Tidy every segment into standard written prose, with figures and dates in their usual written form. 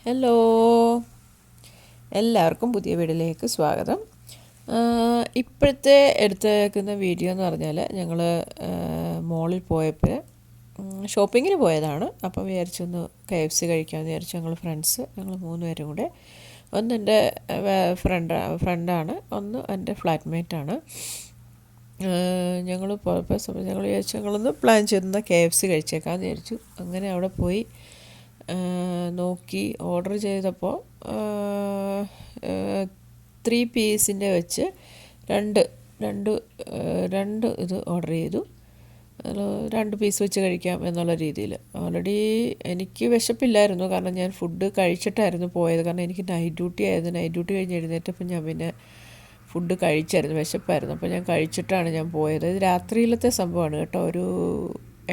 Hello, എല്ലാവർക്കും പുതിയ വീഡിയോയിലേക്ക് സ്വാഗതം. ഇപ്പോഴത്തെ എടുത്തേക്കുന്ന വീഡിയോ എന്ന് പറഞ്ഞാൽ ഞങ്ങൾ മോളിൽ പോയപ്പോൾ ഷോപ്പിങ്ങിന് പോയതാണ്. അപ്പോൾ വിചാരിച്ചൊന്ന് KFC കഴിക്കാമെന്ന് വിചാരിച്ചു. ഞങ്ങൾ 3 പേരും കൂടെ. ഒന്ന് എൻ്റെ ഫ്രണ്ടാണ്, ഒന്ന് എൻ്റെ ഫ്ലാറ്റ്മേറ്റാണ്. ഞങ്ങൾ പോയപ്പോൾ ഞങ്ങൾ വിചാരിച്ചു ഞങ്ങളൊന്ന് പ്ലാൻ ചെയ്തെന്നാൽ KFC കഴിച്ചേക്കാമെന്ന് വിചാരിച്ചു. അങ്ങനെ അവിടെ പോയി നോക്കി ഓർഡർ ചെയ്തപ്പോൾ 3 പീസിൻ്റെ വെച്ച് രണ്ട് ഇത് ഓർഡർ ചെയ്തു. 2 പീസ് വെച്ച് കഴിക്കാം എന്നുള്ള രീതിയിൽ. ഓൾറെഡി എനിക്ക് വിശപ്പില്ലായിരുന്നു, കാരണം ഞാൻ ഫുഡ് കഴിച്ചിട്ടായിരുന്നു പോയത്. കാരണം എനിക്ക് നൈറ്റ് ഡ്യൂട്ടി ആയിരുന്നു. നൈറ്റ് ഡ്യൂട്ടി കഴിഞ്ഞ് എഴുന്നേറ്റപ്പോൾ ഞാൻ പിന്നെ ഫുഡ് കഴിച്ചായിരുന്നു, വിശപ്പായിരുന്നു. അപ്പോൾ ഞാൻ കഴിച്ചിട്ടാണ് ഞാൻ പോയത്. ഇത് രാത്രിയിലത്തെ സംഭവമാണ് കേട്ടോ, ഒരു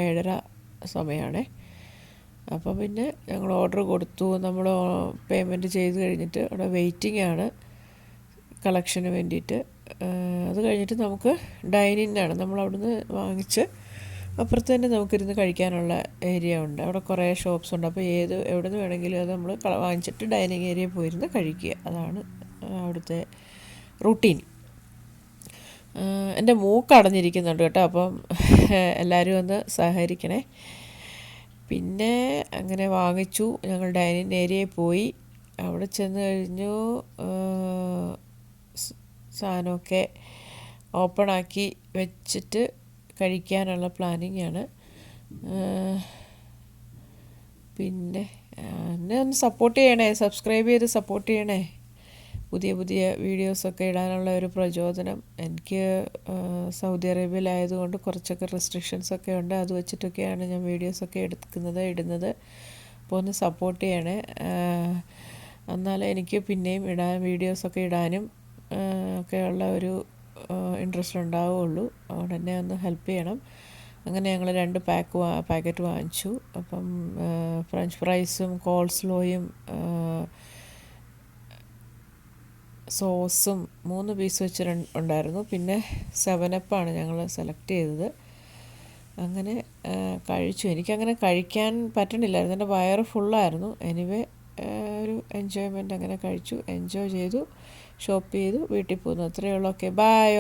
7:30 സമയമാണേ. അപ്പോൾ പിന്നെ ഞങ്ങൾ ഓർഡർ കൊടുത്തു. നമ്മൾ പേയ്മെൻറ്റ് ചെയ്ത് കഴിഞ്ഞിട്ട് അവിടെ വെയിറ്റിംഗ് ആണ് കളക്ഷന് വേണ്ടിയിട്ട്. അത് കഴിഞ്ഞിട്ട് നമുക്ക് ഡൈനിങ്ങാണ്. നമ്മൾ അവിടുന്ന് വാങ്ങിച്ച് അപ്പുറത്ത് തന്നെ നമുക്കിരുന്ന് കഴിക്കാനുള്ള ഏരിയ ഉണ്ട്. അവിടെ കുറേ ഷോപ്സ് ഉണ്ട്. അപ്പോൾ എവിടെ നിന്ന് വേണമെങ്കിലും അത് നമ്മൾ വാങ്ങിച്ചിട്ട് ഡൈനിങ് ഏരിയയിൽ പോയിരുന്ന് കഴിക്കുക. അതാണ് അവിടുത്തെ റൂട്ടീൻ. എൻ്റെ മൂക്ക് അടഞ്ഞിരിക്കുന്നുണ്ട് കേട്ടോ, അപ്പം എല്ലാവരും ഒന്ന് സഹകരിക്കണേ. പിന്നെ അങ്ങനെ വാങ്ങിച്ചു. ഞങ്ങൾ ഡൈനിങ് ഏരിയയിൽ പോയി. അവിടെ ചെന്ന് കഴിഞ്ഞു സാധനമൊക്കെ ഓപ്പണാക്കി വെച്ചിട്ട് കഴിക്കാനുള്ള പ്ലാനിങ്ങാണ്. പിന്നെ എന്നെ ഒന്ന് സപ്പോർട്ട് ചെയ്യണേ, സബ്സ്ക്രൈബ് ചെയ്ത് സപ്പോർട്ട് ചെയ്യണേ. പുതിയ വീഡിയോസൊക്കെ ഇടാനുള്ള ഒരു പ്രചോദനം. എനിക്ക് സൗദി അറേബ്യയിലായതുകൊണ്ട് കുറച്ചൊക്കെ റെസ്ട്രിക്ഷൻസൊക്കെ ഉണ്ട്. അത് വെച്ചിട്ടൊക്കെയാണ് ഞാൻ വീഡിയോസൊക്കെ ഇടുന്നത്. അപ്പോൾ ഒന്ന് സപ്പോർട്ട് ചെയ്യണേ. എന്നാലേ എനിക്ക് പിന്നെയും വീഡിയോസൊക്കെ ഇടാനും ഒക്കെയുള്ള ഒരു ഇൻട്രസ്റ്റ് ഉണ്ടാവുകയുള്ളൂ. അതുകൊണ്ട് എന്നെ ഒന്ന് ഹെൽപ്പ് ചെയ്യണം. അങ്ങനെ ഞങ്ങൾ 2 പാക്കറ്റ് വാങ്ങിച്ചു. അപ്പം ഫ്രഞ്ച് ഫ്രൈസും കോൾസ്ലോയും സോസും 3 പീസ് വെച്ച് ഉണ്ടായിരുന്നു. പിന്നെ 7up ഞങ്ങൾ സെലക്ട് ചെയ്തത്. അങ്ങനെ കഴിച്ചു. എനിക്കങ്ങനെ കഴിക്കാൻ പറ്റണില്ലായിരുന്നു, എൻ്റെ വയറ് ഫുള്ളായിരുന്നു. എനിവേ ഒരു എൻജോയ്മെൻറ്റ് അങ്ങനെ കഴിച്ചു, എൻജോയ് ചെയ്തു, ഷോപ്പ് ചെയ്തു, വീട്ടിൽ പോന്നു. അത്രയേ ഉള്ളൂ. Okay, by.